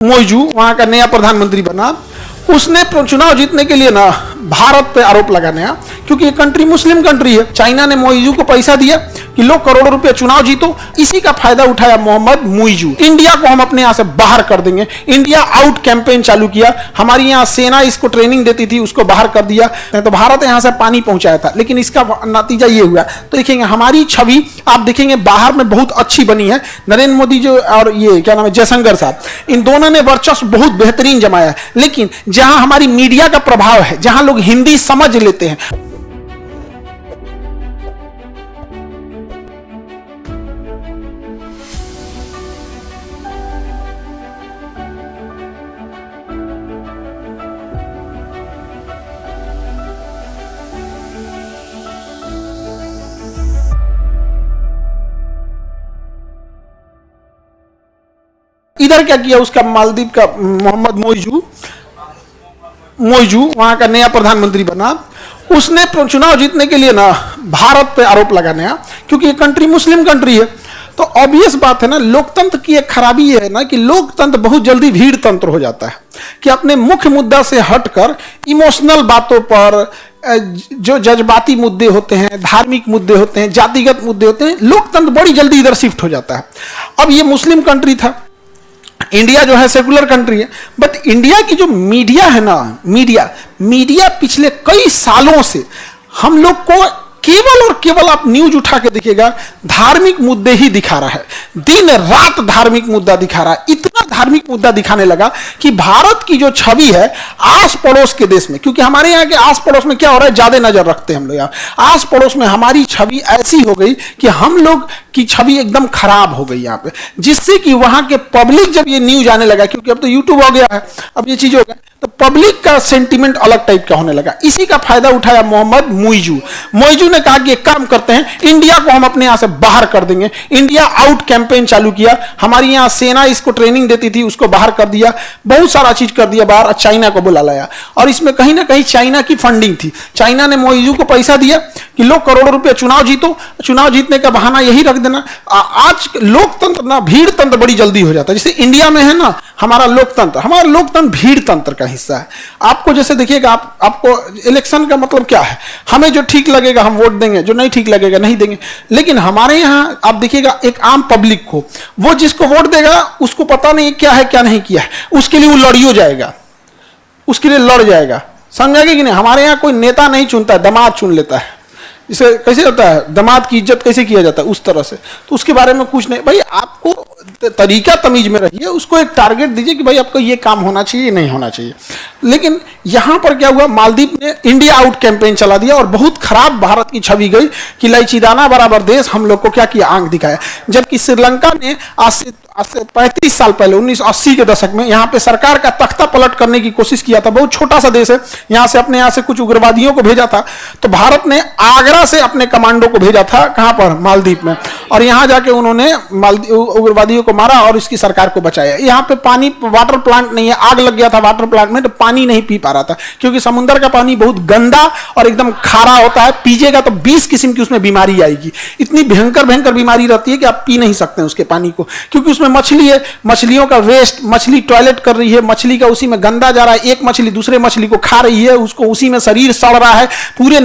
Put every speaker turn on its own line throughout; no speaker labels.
मोइजू वहां का नया प्रधानमंत्री बना, उसने चुनाव जीतने के लिए ना भारत पे आरोप लगाने, क्योंकि ये कंट्री मुस्लिम कंट्री है। चाइना ने मोइजू को पैसा दिया कि लो करोड़ों रुपए चुनाव जीतो, इसी का फायदा उठाया मोहम्मद मोइजू। इंडिया को हम अपने यहां से बाहर कर देंगे, इंडिया आउट कैंपेन चालू किया। हमारी यहाँ सेना इसको ट्रेनिंग देती थी, उसको बाहर कर दिया, तो भारत यहां से पानी पहुंचाया था। लेकिन इसका नतीजा ये हुआ, तो देखेंगे हमारी छवि आप देखेंगे बाहर में बहुत अच्छी बनी है। नरेंद्र मोदी जो और ये क्या नाम है जयशंकर साहब, इन दोनों ने वर्चस्व बहुत बेहतरीन जमाया। लेकिन जहां हमारी मीडिया का प्रभाव है, जहां लोग हिंदी समझ लेते हैं, इधर क्या किया उसका मालदीव का मोहम्मद मोइजू वहां का नया प्रधानमंत्री बना। उसने चुनाव जीतने के लिए ना भारत पे आरोप लगाने, क्योंकि ये कंट्री मुस्लिम कंट्री है। तो ऑब्वियस बात है ना, लोकतंत्र की एक खराबी ये है ना कि लोकतंत्र बहुत जल्दी भीड़ तंत्र हो जाता है, कि अपने मुख्य मुद्दा से हटकर इमोशनल बातों पर, जो जज्बाती मुद्दे होते हैं, धार्मिक मुद्दे होते हैं, जातिगत मुद्दे होते हैं, लोकतंत्र बड़ी जल्दी इधर शिफ्ट हो जाता है। अब ये मुस्लिम कंट्री था, इंडिया जो है सेकुलर कंट्री है, बट इंडिया की जो मीडिया है ना, मीडिया पिछले कई सालों से हम लोग को केवल और केवल आप न्यूज उठा के देखिएगा, धार्मिक मुद्दे ही दिखा रहा है, दिन रात धार्मिक मुद्दा दिखा रहा है। इतना धार्मिक मुद्दा दिखाने लगा कि भारत की जो छवि है आस पड़ोस के देश में, क्योंकि हमारे यहाँ के आस पड़ोस में क्या हो रहा है, ज्यादा नजर रखते हैं हम लोग यहाँ, आस पड़ोस में हमारी छवि ऐसी हो गई कि हम लोग की छवि एकदम खराब हो गई यहाँ पे, जिससे कि वहां के पब्लिक जब ये न्यूज आने लगा, क्योंकि अब तो यूट्यूब हो गया है, अब ये चीज हो गया, तो पब्लिक का सेंटीमेंट अलग टाइप का होने लगा। इसी का फायदा उठाया मोहम्मद मोइजू ने कहा कि एक काम करते हैं, इंडिया को हम अपने यहां से बाहर कर देंगे, इंडिया आउट कैंपेन चालू किया। हमारी यहाँ सेना इसको ट्रेनिंग देती थी, उसको बाहर कर दिया, बहुत सारा चीज कर दिया बाहर, चाइना को बुला लाया। और इसमें कहीं ना कहीं चाइना की फंडिंग थी, चाइना ने मोइजू को पैसा दिया कि लो करोड़ों रुपए चुनाव जीतो, चुनाव जीतने का बहाना यही रख देना। आज लोकतंत्र ना भीड़ तंत्र बड़ी जल्दी हो जाता है। जैसे इंडिया में है ना हमारा लोकतंत्र भीड़ तंत्र का हिस्सा है। आपको जैसे देखिएगा, आपको इलेक्शन का मतलब क्या है, हमें जो ठीक लगेगा हम वोट देंगे, जो नहीं ठीक लगेगा नहीं देंगे। लेकिन हमारे यहाँ आप देखिएगा एक आम पब्लिक को, वो जिसको वोट देगा उसको पता नहीं क्या है क्या नहीं किया है, उसके लिए वो लड़ियो जाएगा, उसके लिए लड़ जाएगा, समझेगा कि नहीं। हमारे यहाँ कोई नेता नहीं चुनता है, दामाद चुन लेता है। इसे कैसे होता है, दामाद की इज्जत कैसे किया जाता है, उस तरह से। तो उसके बारे में कुछ नहीं, भाई आपको तरीका तमीज में रहिए, उसको एक टारगेट दीजिए कि भाई आपको ये काम होना चाहिए नहीं होना चाहिए। लेकिन यहां पर क्या हुआ, मालदीव ने इंडिया आउट कैंपेन चला दिया और बहुत खराब भारत की छवि गई कि लाइचीदाना बराबर देश हम लोग को क्या किया, आंख दिखाया। जबकि श्रीलंका ने आज से 35 साल पहले 1980 के दशक में यहाँ पे सरकार का तख्ता पलट करने की कोशिश किया था। बहुत छोटा सा देश है, यहाँ से अपने यहाँ से कुछ उग्रवादियों को भेजा था। तो भारत ने आगरा से अपने कमांडो को भेजा था, कहां पर, मालदीव में, और यहाँ जाके उन्होंने उग्रवादियों को मारा और इसकी सरकार को बचाया। यहाँ पे पानी, वाटर प्लांट नहीं है, आग लग गया था वाटर प्लांट में, तो पानी नहीं पी पा रहा था, क्योंकि समुद्र का पानी बहुत गंदा और एकदम खारा होता है, पीजिएगा तो 20 किस्म की उसमें बीमारी आएगी। इतनी भयंकर बीमारी रहती है कि आप पी नहीं सकते उसके पानी को, क्योंकि उसमें मछली है, मछलियों का वेस्ट, मछली टॉयलेट कर रही है, मछली का उसी में गंदा जा रहा है, एक मछली दूसरे मछली को खा रही है, उसको उसी में शरीर सड़ रहा है। पूरे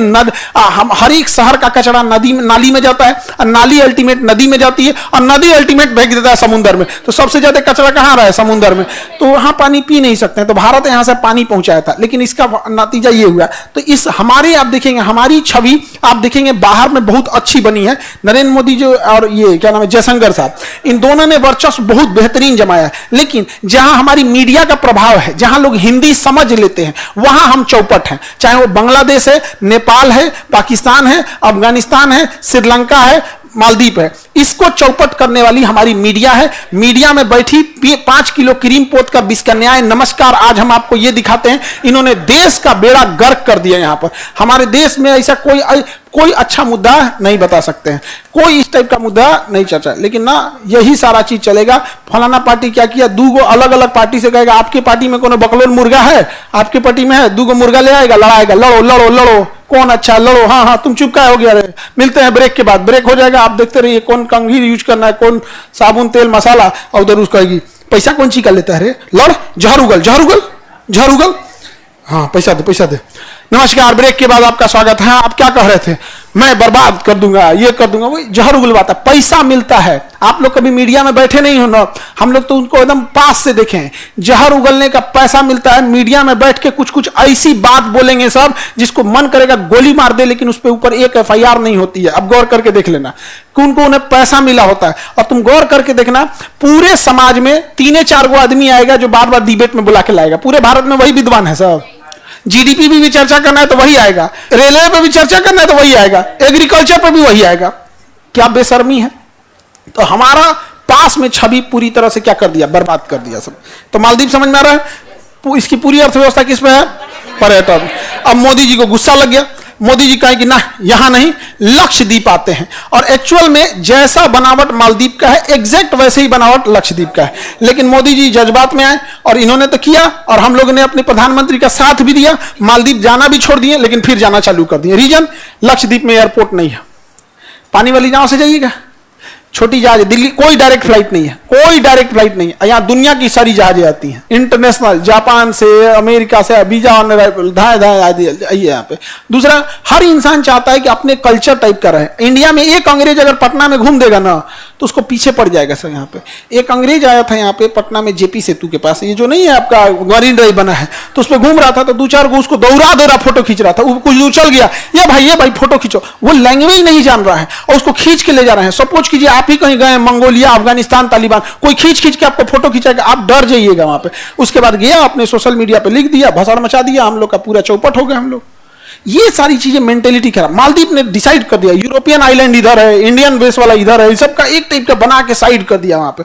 हर एक शहर का कचरा नदी में, नाली में जाता है, और नाली अल्टीमेट नदी में जाती है, और नदी अल्टीमेट फेंक देता है समुद्र में। तो सबसे ज्यादा कचरा कहां रहा है, समुद्र में, तो वहां पानी पी नहीं सकते। तो भारत यहां से पानी पहुंचाया था, लेकिन इसका नतीजा ये हुआ। तो इस हमारे आप देखेंगे हमारी छवि आप देखेंगे बाहर में बहुत अच्छी बनी है। नरेंद्र मोदी जो और ये क्या नाम है जयशंकर साहब, इन दोनों ने वर्चस्व बहुत बेहतरीन जमाया। लेकिन जहां हमारी मीडिया का प्रभाव है, जहां लोग हिंदी समझ लेते हैं, वहां हम चौपट हैं। चाहे वो बांग्लादेश है, नेपाल है, पाकिस्तान है, अफगानिस्तान है, श्रीलंका है, मालदीव है, इसको चौपट करने वाली हमारी मीडिया है। मीडिया में बैठी 5 किलो क्रीम पोत का विष का न्याय। नमस्कार, आज हम आपको ये दिखाते हैं, इन्होंने देश का बेड़ा गर्क कर दिया। यहाँ पर हमारे देश में ऐसा कोई अच्छा मुद्दा नहीं बता सकते हैं, कोई इस टाइप का मुद्दा नहीं चर्चा, लेकिन ना यही सारा चीज चलेगा। फलाना पार्टी क्या किया, दूगो अलग अलग पार्टी से कहेगा, आपके पार्टी में कोनो बकलोल मुर्गा है, आपके पार्टी में है, दूगो मुर्गा ले आएगा, लड़ाएगा, लड़ो लड़ो लड़ो, कौन अच्छा, लड़ो, हाँ हाँ तुम चुप क्या हो गया रे, मिलते हैं ब्रेक के बाद, ब्रेक हो जाएगा, आप देखते रहिए कौन कंघी यूज करना है, कौन साबुन तेल मसाला, और उधर उसको कहेगी पैसा कौन ची का लेता है रे? लड़, जहर उगल, जहर उगल, जहर उगल। हाँ पैसा दे, पैसा दे। नमस्कार, ब्रेक के बाद आपका स्वागत है। आप क्या कह रहे थे? मैं बर्बाद कर दूंगा, ये कर दूंगा, वो जहर उगलवाता। पैसा मिलता है। आप लोग कभी मीडिया में बैठे नहीं हो ना, हम लोग तो उनको एकदम पास से देखे हैं। जहर उगलने का पैसा मिलता है। मीडिया में बैठ के कुछ कुछ ऐसी बात बोलेंगे सब, जिसको मन करेगा गोली मार दे, लेकिन उस पर ऊपर एक FIR नहीं होती है। अब गौर करके देख लेना कि उनको उन्हें पैसा मिला होता है। और तुम गौर करके देखना, पूरे समाज में 3-4 गो आदमी आएगा जो बार बार डिबेट में बुला के लाएगा। पूरे भारत में वही विद्वान है सब। GDP भी चर्चा करना है तो वही आएगा, रेलवे पे भी चर्चा करना है तो वही आएगा, एग्रीकल्चर पे भी वही आएगा। क्या बेशर्मी है। तो हमारा पास में छवि पूरी तरह से क्या कर दिया, बर्बाद कर दिया सब। तो मालदीव समझ में आ रहा है, इसकी पूरी अर्थव्यवस्था किस पे है? पर्यटन। अब मोदी जी को गुस्सा लग गया। मोदी जी कहे कि ना, यहां नहीं, लक्षद्वीप आते हैं। और एक्चुअल में जैसा बनावट मालदीव का है, एग्जैक्ट वैसे ही बनावट लक्षद्वीप का है। लेकिन मोदी जी जज्बात में आए और इन्होंने तो किया, और हम लोगों ने अपने प्रधानमंत्री का साथ भी दिया। मालदीव जाना भी छोड़ दिए, लेकिन फिर जाना चालू कर दिए। रीजन, लक्षद्वीप में एयरपोर्ट नहीं है। पानी वाली नाव से जाइएगा, छोटी जहाज, दिल्ली कोई डायरेक्ट फ्लाइट नहीं है, कोई डायरेक्ट फ्लाइट नहीं है। यहाँ दुनिया की सारी जहाजें आती हैं, इंटरनेशनल, जापान से, अमेरिका से, वीजा ऑन अराइवल, धाए धाए आइए यहाँ पे। दूसरा, हर इंसान चाहता है कि अपने कल्चर टाइप का रहे। इंडिया में एक अंग्रेज अगर पटना में घूम देगा ना, तो उसको पीछे पड़ जाएगा सर। यहाँ पे एक अंग्रेज आया था यहाँ पे पटना में, JP सेतु के पास, ये जो नहीं है आपका मरीन ड्राइव बना है, तो उस पर घूम रहा था। तो 2-4 गो उसको दौरा फोटो खींच रहा था। वो कुछ उछल गया, ये भाई फोटो खींचो। वो लैंग्वेज नहीं जान रहा है और उसको खींच के ले जा रहे हैं। सपोज कीजिए आप ही कहीं गए, मंगोलिया, अफगानिस्तान, तालिबान, कोई खींच के आपको फोटो खिंचाएगा, आप डर जाइएगा वहां पे। उसके बाद गया, अपने सोशल मीडिया पे लिख दिया, भसड़ मचा दिया, हम लोग का पूरा चौपट हो गया हम लोग। ये सारी चीजें मेंटेलिटी खराब। मालदीव ने डिसाइड कर दिया, यूरोपियन आइलैंड इधर है, इंडियन बेस वाला इधर है, सबका एक टाइप का बना के साइड कर दिया वहां पे।